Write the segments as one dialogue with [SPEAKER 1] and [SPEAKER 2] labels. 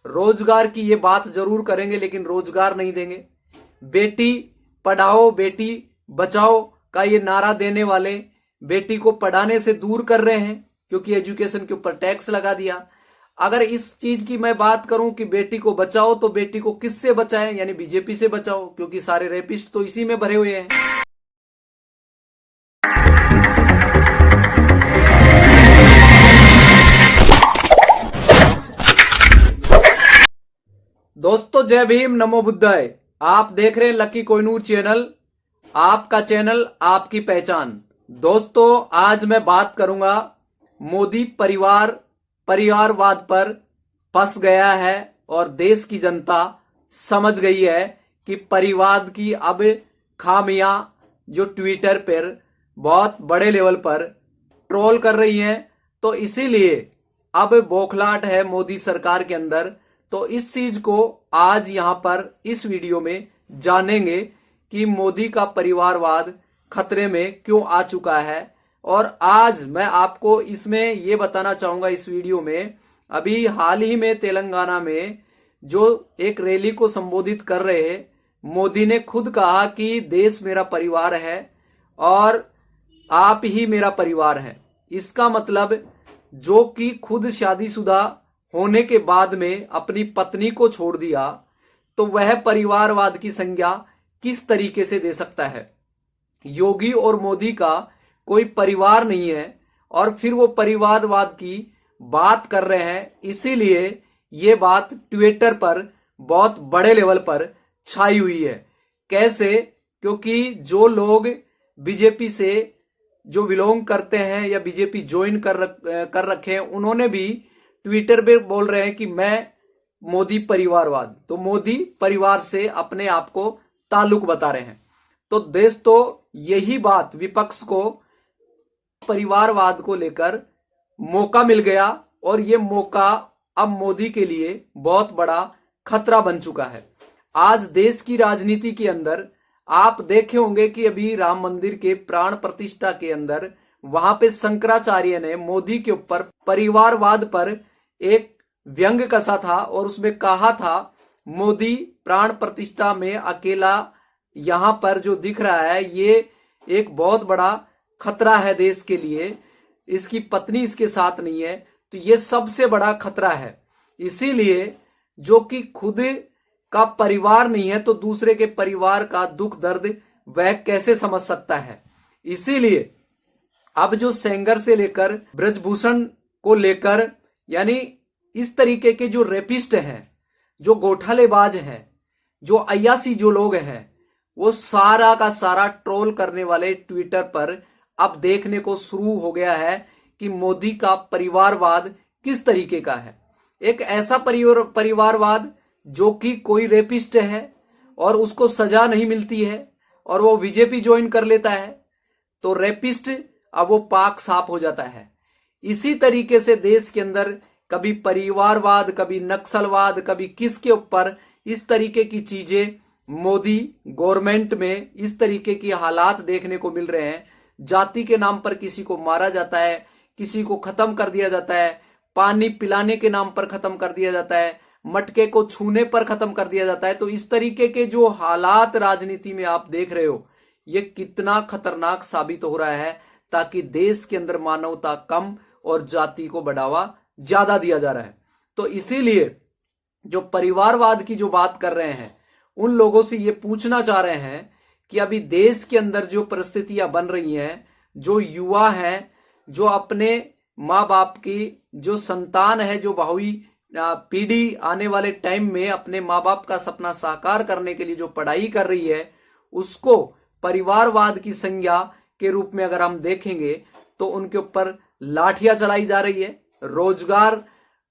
[SPEAKER 1] रोजगार की ये बात जरूर करेंगे लेकिन रोजगार नहीं देंगे। बेटी पढ़ाओ बेटी बचाओ का ये नारा देने वाले बेटी को पढ़ाने से दूर कर रहे हैं क्योंकि एजुकेशन के ऊपर टैक्स लगा दिया। अगर इस चीज की मैं बात करूं कि बेटी को बचाओ तो बेटी को किससे बचाएं, यानी बीजेपी से बचाओ क्योंकि सारे रेपिस्ट तो इसी में भरे हुए हैं। दोस्तों जय भीम नमो बुद्धाय। आप देख रहे हैं लकी कोहिनूर चैनल, आपका चैनल आपकी पहचान। दोस्तों आज मैं बात करूंगा मोदी परिवारवाद पर फंस गया है और देश की जनता समझ गई है कि परिवार की अब खामियां जो ट्विटर पर बहुत बड़े लेवल पर ट्रोल कर रही हैं, तो इसीलिए अब बौखलाहट है मोदी सरकार के अंदर। तो इस चीज को आज यहां पर इस वीडियो में जानेंगे कि मोदी का परिवारवाद खतरे में क्यों आ चुका है। और आज मैं आपको इसमें यह बताना चाहूंगा इस वीडियो में, अभी हाल ही में तेलंगाना में जो एक रैली को संबोधित कर रहे मोदी ने खुद कहा कि देश मेरा परिवार है और आप ही मेरा परिवार है। इसका मतलब जो कि खुद शादीशुदा होने के बाद में अपनी पत्नी को छोड़ दिया तो वह परिवारवाद की संज्ञा किस तरीके से दे सकता है। योगी और मोदी का कोई परिवार नहीं है और फिर वो परिवारवाद की बात कर रहे हैं, इसीलिए ये बात ट्विटर पर बहुत बड़े लेवल पर छाई हुई है। कैसे? क्योंकि जो लोग बीजेपी से जो बिलोंग करते हैं या बीजेपी ज्वाइन कर रखे हैं, उन्होंने भी ट्विटर पे बोल रहे हैं कि मैं मोदी परिवारवाद, तो मोदी परिवार से अपने आप को ताल्लुक बता रहे हैं। तो देश तो यही बात विपक्ष को परिवारवाद को लेकर मौका मिल गया और ये मौका अब मोदी के लिए बहुत बड़ा खतरा बन चुका है। आज देश की राजनीति के अंदर आप देखे होंगे कि अभी राम मंदिर के प्राण प्रतिष्ठा के अंदर वहां पे शंकराचार्य ने मोदी के ऊपर परिवारवाद पर एक व्यंग कसा था और उसमें कहा था मोदी प्राण प्रतिष्ठा में अकेला यहां पर जो दिख रहा है ये एक बहुत बड़ा खतरा है देश के लिए, इसकी पत्नी इसके साथ नहीं है, तो ये सबसे बड़ा खतरा है। इसीलिए जो कि खुद का परिवार नहीं है तो दूसरे के परिवार का दुख दर्द वह कैसे समझ सकता है। इसीलिए अब जो सेंगर से लेकर ब्रजभूषण को लेकर, यानी इस तरीके के जो रेपिस्ट हैं, जो घोटालेबाज हैं, जो अय्यासी जो लोग हैं, वो सारा का सारा ट्रोल करने वाले ट्विटर पर अब देखने को शुरू हो गया है कि मोदी का परिवारवाद किस तरीके का है। एक ऐसा परिवारवाद जो कि कोई रेपिस्ट है और उसको सजा नहीं मिलती है और वो बीजेपी ज्वाइन कर लेता है तो रेपिस्ट अब वो पाक साफ हो जाता है। इसी तरीके से देश के अंदर कभी परिवारवाद, कभी नक्सलवाद, कभी किसके ऊपर इस तरीके की चीजें मोदी गवर्नमेंट में इस तरीके की हालात देखने को मिल रहे हैं। जाति के नाम पर किसी को मारा जाता है, किसी को खत्म कर दिया जाता है, पानी पिलाने के नाम पर खत्म कर दिया जाता है, मटके को छूने पर खत्म कर दिया जाता है। तो इस तरीके के जो हालात राजनीति में आप देख रहे हो, ये कितना खतरनाक साबित हो रहा है, ताकि देश के अंदर मानवता कम और जाति को बढ़ावा ज्यादा दिया जा रहा है। तो इसीलिए जो परिवारवाद की जो बात कर रहे हैं उन लोगों से ये पूछना चाह रहे हैं कि अभी देश के अंदर जो परिस्थितियां बन रही हैं, जो युवा हैं, जो अपने माँ बाप की जो संतान है, जो भावी पीढ़ी आने वाले टाइम में अपने माँ बाप का सपना साकार करने के लिए जो पढ़ाई कर रही है, उसको परिवारवाद की संज्ञा के रूप में अगर हम देखेंगे तो उनके ऊपर लाठियां चलाई जा रही है, रोजगार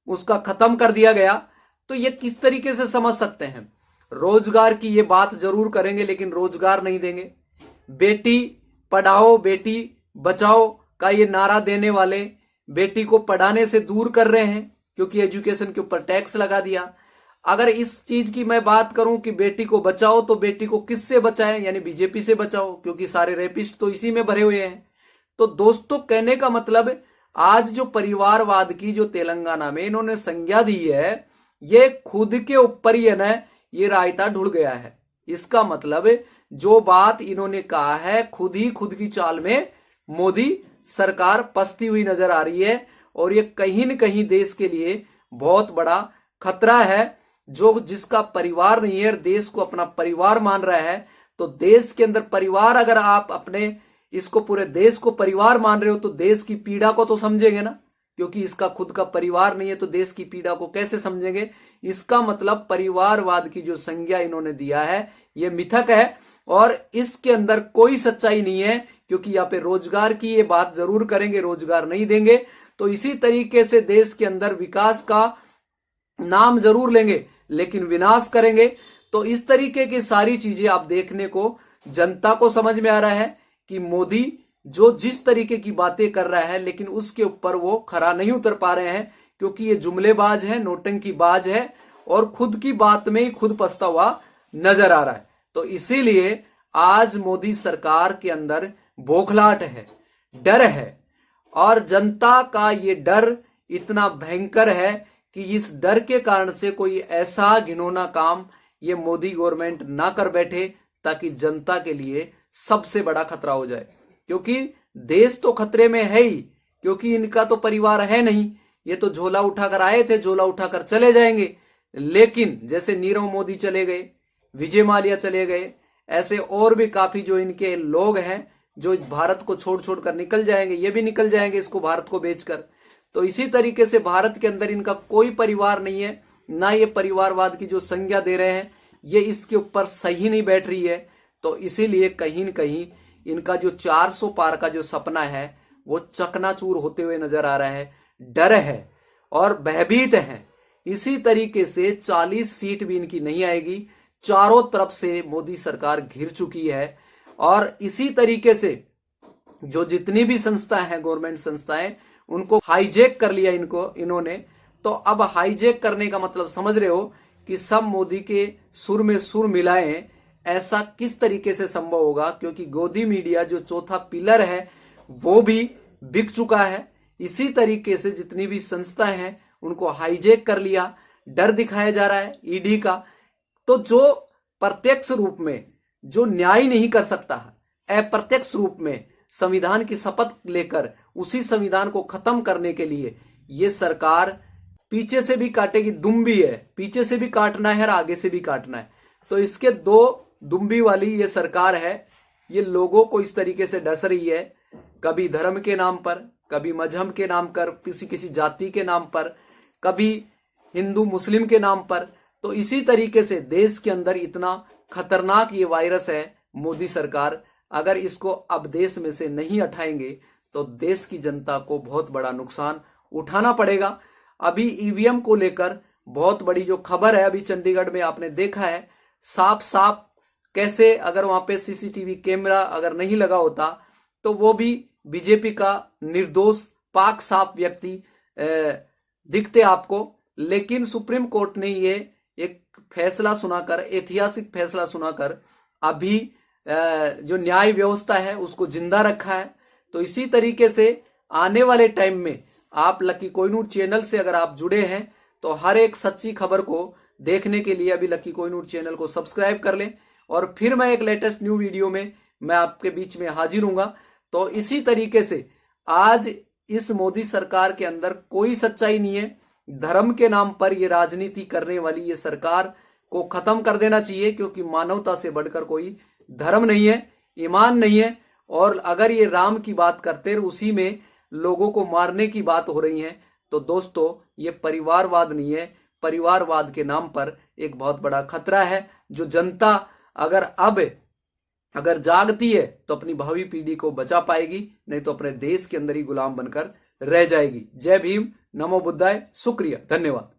[SPEAKER 1] उसका खत्म कर दिया गया। तो ये किस तरीके से समझ सकते हैं? रोजगार की ये बात जरूर करेंगे लेकिन रोजगार नहीं देंगे। बेटी पढ़ाओ बेटी बचाओ का ये नारा देने वाले बेटी को पढ़ाने से दूर कर रहे हैं क्योंकि एजुकेशन के ऊपर टैक्स लगा दिया। अगर इस चीज की मैं बात करूं कि बेटी को बचाओ तो बेटी को किससे बचाएं, यानी बीजेपी से बचाओ क्योंकि सारे रेपिस्ट तो इसी में भरे हुए हैं। तो दोस्तों कहने का मतलब आज जो परिवारवाद की जो तेलंगाना में इन्होंने संज्ञा दी है ये खुद के ऊपर ही है ना, ये रायता ढुल गया है। इसका मतलब जो बात इन्होंने कहा है, खुद ही खुद की चाल में मोदी सरकार फंसती हुई नजर आ रही है। और ये कहीं न कहीं देश के लिए बहुत बड़ा खतरा है। जो जिसका परिवार नहीं है, देश को अपना परिवार मान रहा है, तो देश के अंदर परिवार, अगर आप अपने इसको पूरे देश को परिवार मान रहे हो तो देश की पीड़ा को तो समझेंगे ना, क्योंकि इसका खुद का परिवार नहीं है तो देश की पीड़ा को कैसे समझेंगे। इसका मतलब परिवारवाद की जो संज्ञा इन्होंने दिया है ये मिथक है और इसके अंदर कोई सच्चाई नहीं है, क्योंकि यहाँ पे रोजगार की ये बात जरूर करेंगे, रोजगार नहीं देंगे। तो इसी तरीके से देश के अंदर विकास का नाम जरूर लेंगे लेकिन विनाश करेंगे। तो इस तरीके की सारी चीजें आप देखने को जनता को समझ में आ रहा है कि मोदी जो जिस तरीके की बातें कर रहा है, लेकिन उसके ऊपर वो खरा नहीं उतर पा रहे हैं, क्योंकि ये जुमलेबाज है, नौटंकीबाज है और खुद की बात में ही खुद पछता हुआ नजर आ रहा है। तो इसीलिए आज मोदी सरकार के अंदर बौखलाहट है, डर है और जनता का ये डर इतना भयंकर है कि इस डर के कारण से कोई ऐसा घिनौना काम ये मोदी गवर्नमेंट ना कर बैठे ताकि जनता के लिए सबसे बड़ा खतरा हो जाए। क्योंकि देश तो खतरे में है ही, क्योंकि इनका तो परिवार है नहीं, ये तो झोला उठाकर आए थे, झोला उठाकर चले जाएंगे। लेकिन जैसे नीरव मोदी चले गए, विजय माल्या चले गए, ऐसे और भी काफी जो इनके लोग हैं जो भारत को छोड़ छोड़ कर निकल जाएंगे, ये भी निकल जाएंगे इसको भारत को बेचकर। तो इसी तरीके से भारत के अंदर इनका कोई परिवार नहीं है, ना ये परिवारवाद की जो संज्ञा दे रहे हैं ये इसके ऊपर सही नहीं बैठ रही है। तो इसीलिए कहीं न कहीं इनका जो 400 पार का जो सपना है वो चकनाचूर होते हुए नजर आ रहा है। डर है और भयभीत है। इसी तरीके से 40 सीट भी इनकी नहीं आएगी। चारों तरफ से मोदी सरकार घिर चुकी है और इसी तरीके से जो जितनी भी संस्था है, गवर्नमेंट संस्थाएं, उनको हाईजैक कर लिया इन्होंने। तो अब हाईजैक करने का मतलब समझ रहे हो कि सब मोदी के सुर में सुर मिलाएं। ऐसा किस तरीके से संभव होगा, क्योंकि गोदी मीडिया जो चौथा पिलर है वो भी बिक चुका है। इसी तरीके से जितनी भी संस्थाएं हैं उनको हाईजैक कर लिया, डर दिखाया जा रहा है ईडी का। तो जो प्रत्यक्ष रूप में जो न्याय नहीं कर सकता, अप्रत्यक्ष रूप में संविधान की शपथ लेकर उसी संविधान को खत्म करने के लिए ये सरकार पीछे से भी काटेगी। दुम भी है, पीछे से भी काटना है और आगे से भी काटना है। तो इसके दो दुम्बी वाली ये सरकार है। ये लोगों को इस तरीके से डस रही है, कभी धर्म के नाम पर, कभी मजहब के नाम पर, किसी जाति के नाम पर, कभी हिंदू मुस्लिम के नाम पर। तो इसी तरीके से देश के अंदर इतना खतरनाक ये वायरस है। मोदी सरकार अगर इसको अब देश में से नहीं हटाएंगे तो देश की जनता को बहुत बड़ा नुकसान उठाना पड़ेगा। अभी ईवीएम को लेकर बहुत बड़ी जो खबर है, अभी चंडीगढ़ में आपने देखा है साफ साफ कैसे, अगर वहां पे सीसीटीवी कैमरा अगर नहीं लगा होता तो वो भी बीजेपी का निर्दोष पाक साफ व्यक्ति दिखते आपको। लेकिन सुप्रीम कोर्ट ने ये एक फैसला सुनाकर, ऐतिहासिक फैसला सुनाकर अभी जो न्याय व्यवस्था है उसको जिंदा रखा है। तो इसी तरीके से आने वाले टाइम में आप लकी कोहिनूर चैनल से अगर आप जुड़े हैं तो हर एक सच्ची खबर को देखने के लिए अभी लकी कोहिनूर चैनल को सब्सक्राइब कर लें और फिर मैं एक लेटेस्ट न्यू वीडियो में मैं आपके बीच में हाजिर हूंगा। तो इसी तरीके से आज इस मोदी सरकार के अंदर कोई सच्चाई नहीं है। धर्म के नाम पर ये राजनीति करने वाली ये सरकार को खत्म कर देना चाहिए, क्योंकि मानवता से बढ़कर कोई धर्म नहीं है, ईमान नहीं है। और अगर ये राम की बात करते हैं, उसी में लोगों को मारने की बात हो रही है, तो दोस्तों ये परिवारवाद नहीं है। परिवारवाद के नाम पर एक बहुत बड़ा खतरा है, जो जनता अगर जागती है तो अपनी भावी पीढ़ी को बचा पाएगी, नहीं तो अपने देश के अंदर ही गुलाम बनकर रह जाएगी। जय भीम, नमो बुद्धाय, शुक्रिया, धन्यवाद।